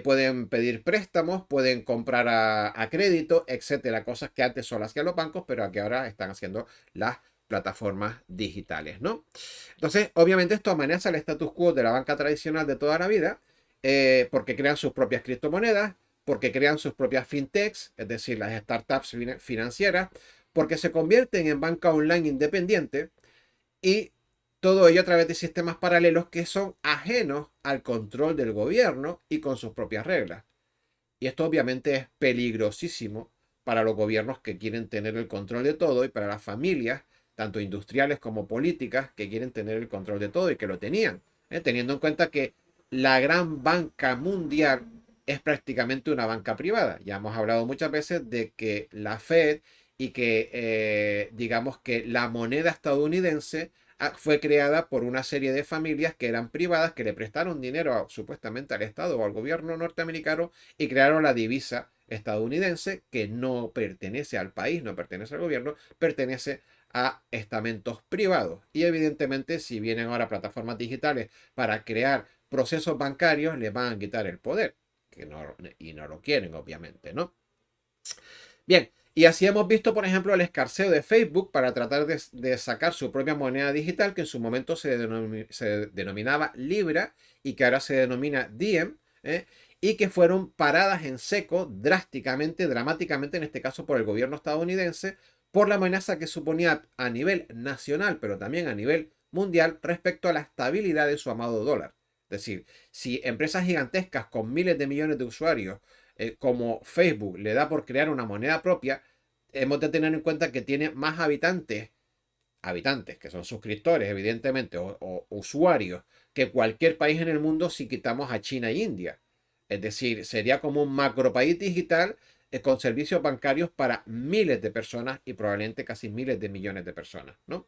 Speaker 1: pueden pedir préstamos, pueden comprar a crédito, etcétera. Cosas que antes solo hacían los bancos, pero que ahora están haciendo las plataformas digitales, ¿no? Entonces, obviamente esto amenaza el status quo de la banca tradicional de toda la vida, porque crean sus propias criptomonedas, porque crean sus propias fintechs, es decir, las startups financieras, porque se convierten en banca online independiente y todo ello a través de sistemas paralelos que son ajenos al control del gobierno y con sus propias reglas. Y esto obviamente es peligrosísimo para los gobiernos que quieren tener el control de todo y para las familias, tanto industriales como políticas, que quieren tener el control de todo y que lo tenían, teniendo en cuenta que la gran banca mundial es prácticamente una banca privada. Ya hemos hablado muchas veces de que la Fed y que digamos que la moneda estadounidense fue creada por una serie de familias que eran privadas, que le prestaron dinero supuestamente al Estado o al gobierno norteamericano y crearon la divisa estadounidense, que no pertenece al país, no pertenece al gobierno, pertenece a estamentos privados. Y evidentemente, si vienen ahora plataformas digitales para crear procesos bancarios, les van a quitar el poder. Y no lo quieren, obviamente, ¿no? Bien, y así hemos visto, por ejemplo, el escarceo de Facebook para tratar de sacar su propia moneda digital, que en su momento se denominaba Libra y que ahora se denomina Diem, y que fueron paradas en seco drásticamente, dramáticamente, en este caso por el gobierno estadounidense, por la amenaza que suponía a nivel nacional, pero también a nivel mundial, respecto a la estabilidad de su amado dólar. Es decir, si empresas gigantescas con miles de millones de usuarios como Facebook le da por crear una moneda propia, hemos de tener en cuenta que tiene más habitantes, que son suscriptores, evidentemente, o usuarios, que cualquier país en el mundo si quitamos a China e India. Es decir, sería como un macro país digital con servicios bancarios para miles de personas y probablemente casi miles de millones de personas, ¿no?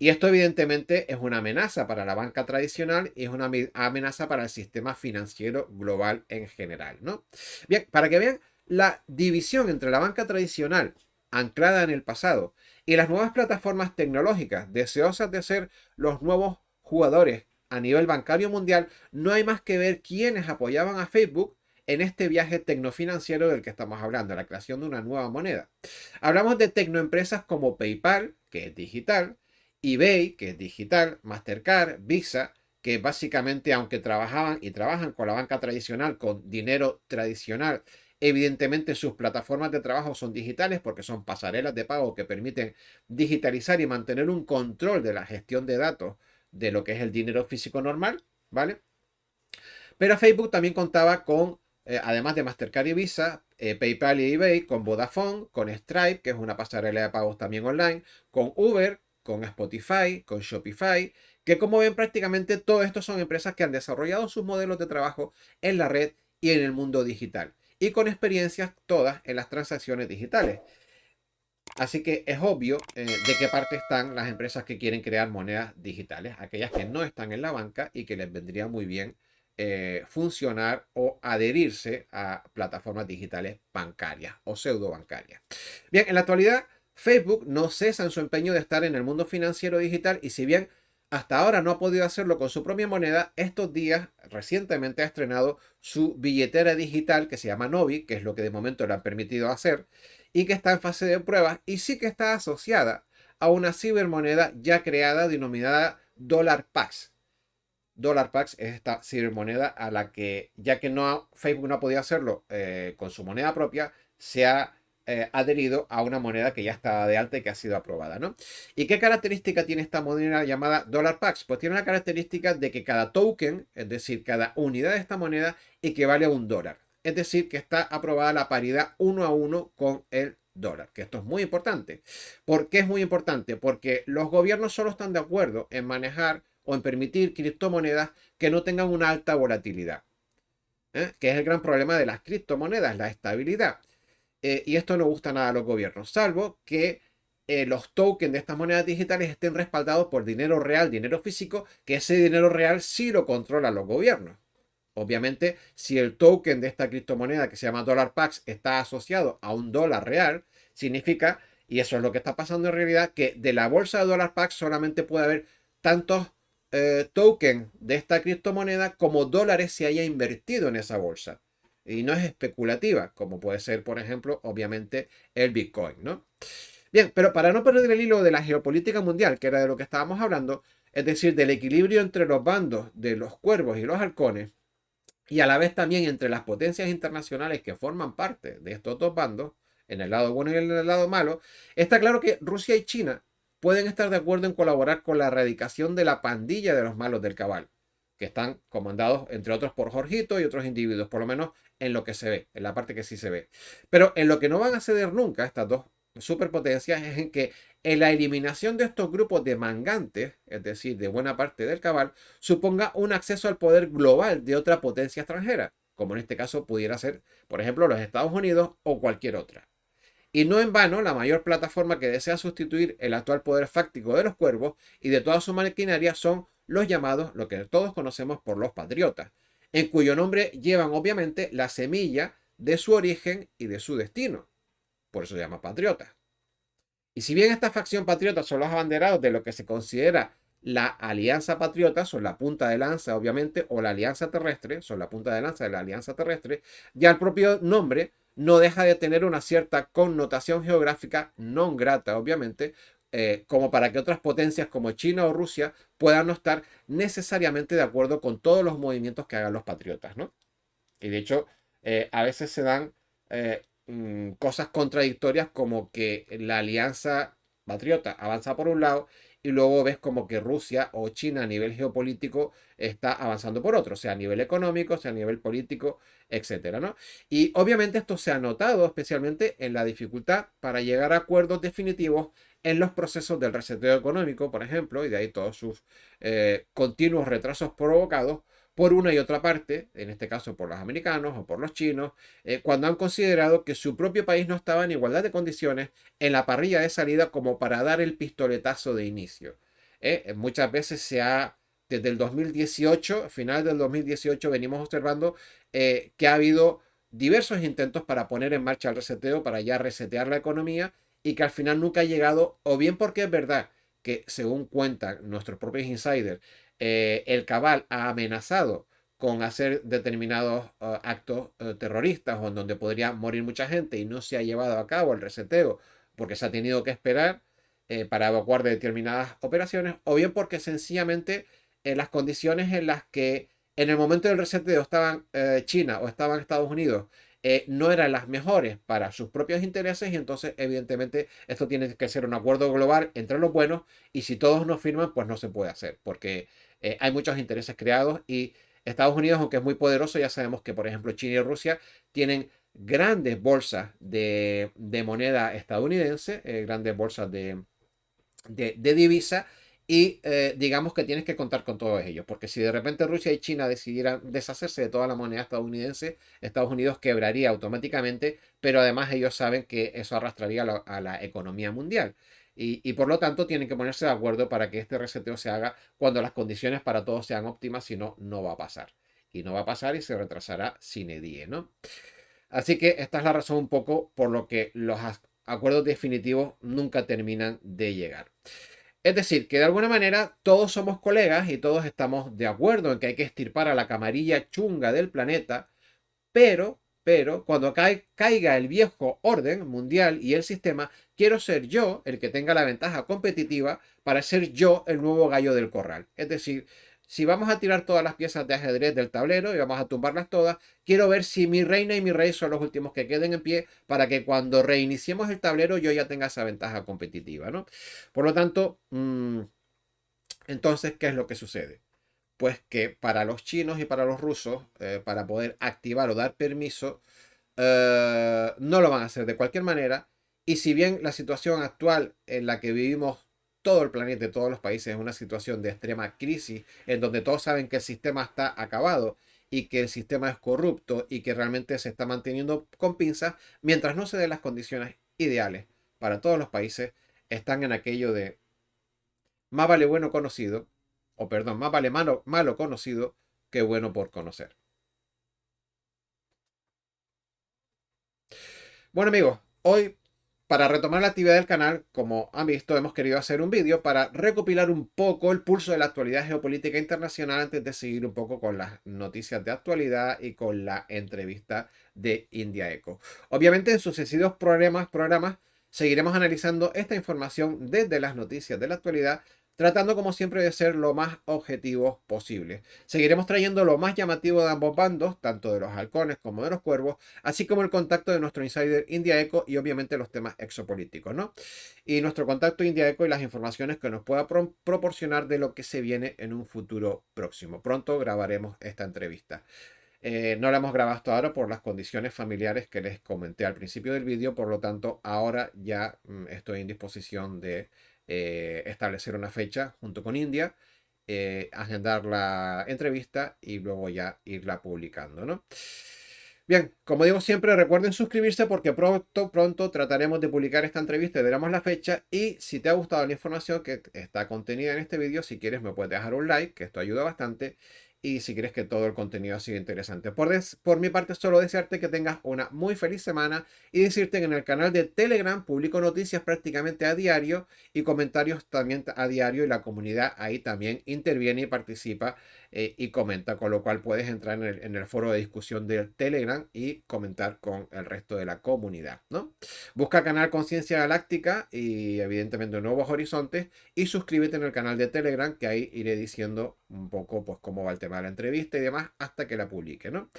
Speaker 1: Y esto evidentemente es una amenaza para la banca tradicional y es una amenaza para el sistema financiero global en general, ¿no? Bien, para que vean la división entre la banca tradicional anclada en el pasado y las nuevas plataformas tecnológicas deseosas de ser los nuevos jugadores a nivel bancario mundial, no hay más que ver quiénes apoyaban a Facebook en este viaje tecnofinanciero del que estamos hablando, la creación de una nueva moneda. Hablamos de tecnoempresas como PayPal, que es digital, eBay, que es digital, Mastercard, Visa, que básicamente, aunque trabajaban y trabajan con la banca tradicional, con dinero tradicional, evidentemente sus plataformas de trabajo son digitales porque son pasarelas de pago que permiten digitalizar y mantener un control de la gestión de datos de lo que es el dinero físico normal, ¿vale? Pero Facebook también contaba con, además de Mastercard y Visa, PayPal y eBay, con Vodafone, con Stripe, que es una pasarela de pagos también online, con Uber, con Spotify, con Shopify, que como ven prácticamente todo esto son empresas que han desarrollado sus modelos de trabajo en la red y en el mundo digital, y con experiencias todas en las transacciones digitales. Así que es obvio de qué parte están las empresas que quieren crear monedas digitales, aquellas que no están en la banca y que les vendría muy bien funcionar o adherirse a plataformas digitales bancarias o pseudo bancarias. Bien, en la actualidad Facebook no cesa en su empeño de estar en el mundo financiero digital y si bien hasta ahora no ha podido hacerlo con su propia moneda, estos días recientemente ha estrenado su billetera digital que se llama Novi, que es lo que de momento le han permitido hacer y que está en fase de pruebas y sí que está asociada a una cibermoneda ya creada denominada DollarPax. DollarPax es esta cibermoneda a la que, ya que Facebook no ha podido hacerlo con su moneda propia, se ha adherido a una moneda que ya está de alta y que ha sido aprobada, ¿no? ¿Y qué característica tiene esta moneda llamada DollarPax? Pues tiene la característica de que cada token, es decir, cada unidad de esta moneda, equivale a $1. Es decir, que está aprobada la paridad 1 a 1 con el dólar, que esto es muy importante. ¿Por qué es muy importante? Porque los gobiernos solo están de acuerdo en manejar o en permitir criptomonedas que no tengan una alta volatilidad, que es el gran problema de las criptomonedas, la estabilidad. Y esto no gusta nada a los gobiernos, salvo que los tokens de estas monedas digitales estén respaldados por dinero real, dinero físico, que ese dinero real sí lo controlan los gobiernos. Obviamente, si el token de esta criptomoneda que se llama DollarPax está asociado a un dólar real, significa, y eso es lo que está pasando en realidad, que de la bolsa de DollarPax solamente puede haber tantos tokens de esta criptomoneda como dólares se haya invertido en esa bolsa. Y no es especulativa, como puede ser, por ejemplo, obviamente, el Bitcoin, ¿no? Bien, pero para no perder el hilo de la geopolítica mundial, que era de lo que estábamos hablando, es decir, del equilibrio entre los bandos de los cuervos y los halcones, y a la vez también entre las potencias internacionales que forman parte de estos dos bandos, en el lado bueno y en el lado malo, está claro que Rusia y China pueden estar de acuerdo en colaborar con la erradicación de la pandilla de los malos del cabal, que están comandados, entre otros, por Jorgito y otros individuos, por lo menos en lo que se ve, en la parte que sí se ve. Pero en lo que no van a ceder nunca estas dos superpotencias es en que en la eliminación de estos grupos de mangantes, es decir, de buena parte del cabal, suponga un acceso al poder global de otra potencia extranjera, como en este caso pudiera ser, por ejemplo, los Estados Unidos o cualquier otra. Y no en vano, la mayor plataforma que desea sustituir el actual poder fáctico de los cuervos y de toda su maquinaria son los llamados, lo que todos conocemos por los patriotas, en cuyo nombre llevan obviamente la semilla de su origen y de su destino. Por eso se llama patriota. Y si bien esta facción patriota son los abanderados de lo que se considera la alianza patriota, son la punta de lanza, obviamente, o la alianza terrestre, son la punta de lanza de la alianza terrestre, ya el propio nombre no deja de tener una cierta connotación geográfica no grata, obviamente, como para que otras potencias como China o Rusia puedan no estar necesariamente de acuerdo con todos los movimientos que hagan los patriotas, ¿no? Y de hecho, a veces se dan cosas contradictorias como que la alianza patriota avanza por un lado y luego ves como que Rusia o China a nivel geopolítico está avanzando por otro, sea a nivel económico, sea a nivel político, etcétera, ¿no? Y obviamente esto se ha notado especialmente en la dificultad para llegar a acuerdos definitivos en los procesos del reseteo económico, por ejemplo, y de ahí todos sus continuos retrasos provocados por una y otra parte, en este caso por los americanos o por los chinos, cuando han considerado que su propio país no estaba en igualdad de condiciones en la parrilla de salida como para dar el pistoletazo de inicio. Muchas veces desde el 2018, final del 2018, venimos observando que ha habido diversos intentos para poner en marcha el reseteo, para ya resetear la economía y que al final nunca ha llegado, o bien porque es verdad que según cuentan nuestros propios insiders, el cabal ha amenazado con hacer determinados actos terroristas o en donde podría morir mucha gente y no se ha llevado a cabo el reseteo porque se ha tenido que esperar para evacuar de determinadas operaciones, o bien porque sencillamente las condiciones en las que en el momento del reseteo estaban China o estaban Estados Unidos no eran las mejores para sus propios intereses, y entonces evidentemente esto tiene que ser un acuerdo global entre los buenos, y si todos no firman pues no se puede hacer porque hay muchos intereses creados, y Estados Unidos, aunque es muy poderoso, ya sabemos que por ejemplo China y Rusia tienen grandes bolsas de moneda estadounidense, grandes bolsas de divisa, y digamos que tienes que contar con todos ellos, porque si de repente Rusia y China decidieran deshacerse de toda la moneda estadounidense, Estados Unidos quebraría automáticamente, pero además ellos saben que eso arrastraría a la economía mundial. Y por lo tanto tienen que ponerse de acuerdo para que este reseteo se haga cuando las condiciones para todos sean óptimas, si no, no va a pasar. Y no va a pasar y se retrasará sine die, ¿no? Así que esta es la razón un poco por lo que los acuerdos definitivos nunca terminan de llegar. Es decir, que de alguna manera todos somos colegas y todos estamos de acuerdo en que hay que extirpar a la camarilla chunga del planeta, pero cuando caiga el viejo orden mundial y el sistema, quiero ser yo el que tenga la ventaja competitiva para ser yo el nuevo gallo del corral. Es decir, si vamos a tirar todas las piezas de ajedrez del tablero y vamos a tumbarlas todas, quiero ver si mi reina y mi rey son los últimos que queden en pie para que cuando reiniciemos el tablero yo ya tenga esa ventaja competitiva, ¿no? Por lo tanto, entonces, ¿qué es lo que sucede? Pues que para los chinos y para los rusos, para poder activar o dar permiso, no lo van a hacer de cualquier manera. Y si bien la situación actual en la que vivimos todo el planeta y todos los países es una situación de extrema crisis, en donde todos saben que el sistema está acabado y que el sistema es corrupto y que realmente se está manteniendo con pinzas, mientras no se den las condiciones ideales para todos los países, están en aquello de más vale bueno conocido, o perdón, más vale malo conocido que bueno por conocer. Bueno amigos, hoy para retomar la actividad del canal, como han visto, hemos querido hacer un vídeo para recopilar un poco el pulso de la actualidad geopolítica internacional antes de seguir un poco con las noticias de actualidad y con la entrevista de India Eco. Obviamente en sucesivos programas seguiremos analizando esta información desde las noticias de la actualidad, tratando como siempre de ser lo más objetivos posible. Seguiremos trayendo lo más llamativo de ambos bandos, tanto de los halcones como de los cuervos, así como el contacto de nuestro insider India Eco y obviamente los temas exopolíticos, ¿no? Y nuestro contacto India Eco y las informaciones que nos pueda proporcionar de lo que se viene en un futuro próximo. Pronto grabaremos esta entrevista. No la hemos grabado hasta ahora por las condiciones familiares que les comenté al principio del vídeo, por lo tanto ahora ya estoy en disposición de establecer una fecha junto con India, agendar la entrevista y luego ya irla publicando, ¿no? Bien, como digo siempre, recuerden suscribirse porque pronto trataremos de publicar esta entrevista y veremos la fecha. Y si te ha gustado la información que está contenida en este vídeo, si quieres me puedes dejar un like, que esto ayuda bastante. Y si quieres que todo el contenido siga interesante. Por mi parte, solo desearte que tengas una muy feliz semana y decirte que en el canal de Telegram publico noticias prácticamente a diario y comentarios también a diario, y la comunidad ahí también interviene y participa y comenta, con lo cual puedes entrar en el foro de discusión del Telegram y comentar con el resto de la comunidad, ¿no? Busca canal Conciencia Galáctica y evidentemente Nuevos Horizontes, y suscríbete en el canal de Telegram, que ahí iré diciendo un poco pues cómo va el tema de la entrevista y demás hasta que la publique, ¿no?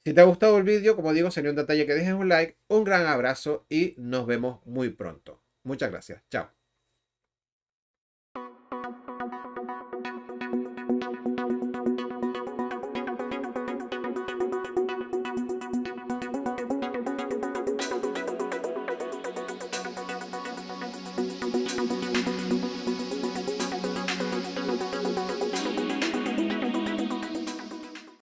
Speaker 1: Si te ha gustado el vídeo, como digo, sería un detalle que dejes un like, un gran abrazo y nos vemos muy pronto. Muchas gracias. Chao.